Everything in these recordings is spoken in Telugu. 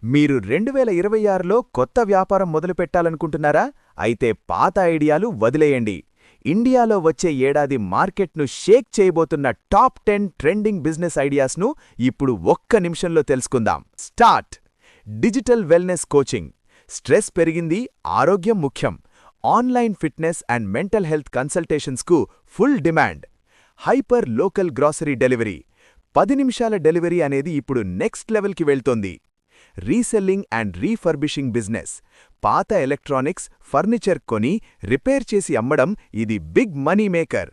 మీరు 2026లో కొత్త వ్యాపారం మొదలుపెట్టాలనుకుంటున్నారా? అయితే పాత ఐడియాలు వదిలేయండి. ఇండియాలో వచ్చే ఏడాది మార్కెట్ను షేక్ చేయబోతున్న టాప్ 10 ట్రెండింగ్ బిజినెస్ ఐడియాస్ను ఇప్పుడు ఒక్క నిమిషంలో తెలుసుకుందాం. Start. Digital wellness coaching. Stress పెరిగింది, ఆరోగ్యం ముఖ్యం. Online fitness and mental health కన్సల్టేషన్స్కు full demand. Hyper local grocery delivery. 10 నిమిషాల డెలివరీ అనేది ఇప్పుడు నెక్స్ట్ లెవెల్కి వెళ్తోంది. Reselling and refurbishing business. పాత ఎలక్ట్రానిక్స్, ఫర్నిచర్ కొని రిపేర్ చేసి అమ్మడం ఇది big money maker.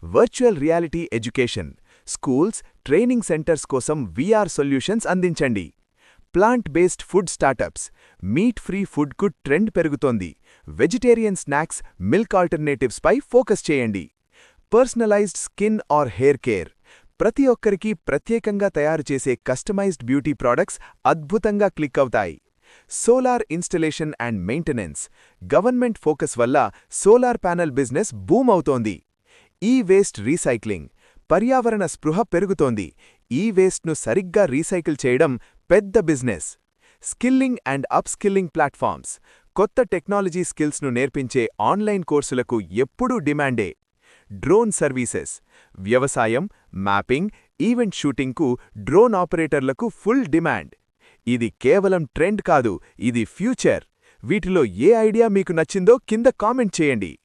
Virtual reality education. Schools, training centres కోసం VR సొల్యూషన్స్ అందించండి. Plant based food startups. Meat free ఫుడ్కు ట్రెండ్ పెరుగుతోంది. వెజిటేరియన్ స్నాక్స్, మిల్క్ ఆల్టర్నేటివ్స్పై ఫోకస్ చేయండి. Personalised skin or hair care. ప్రతి ఒక్కరికి ప్రత్యేకంగా తయారు చేసే కస్టమైజ్డ్ బ్యూటీ ప్రాడక్ట్స్ అద్భుతంగా క్లిక్ అవుతాయి. Solar installation and maintenance. Government focus వల్ల సోలార్ ప్యానెల్ బిజినెస్ బూమ్ అవుతోంది. E waste recycling. పర్యావరణ స్పృహ పెరుగుతోంది. ఈ-వేస్ట్ను సరిగ్గా రీసైకిల్ చేయడం పెద్ద business. Skilling and upskilling platforms. కొత్త టెక్నాలజీ స్కిల్స్ను నేర్పించే ఆన్లైన్ కోర్సులకు ఎప్పుడూ డిమాండే. Drone services. వ్యవసాయం, మ్యాపింగ్, ఈవెంట్ షూటింగ్కు డ్రోన్ ఆపరేటర్లకు ఫుల్ డిమాండ్. ఇది కేవలం ట్రెండ్ కాదు, ఇది ఫ్యూచర్. వీటిలో ఏ ఐడియా మీకు నచ్చిందో కింద కామెంట్ చేయండి.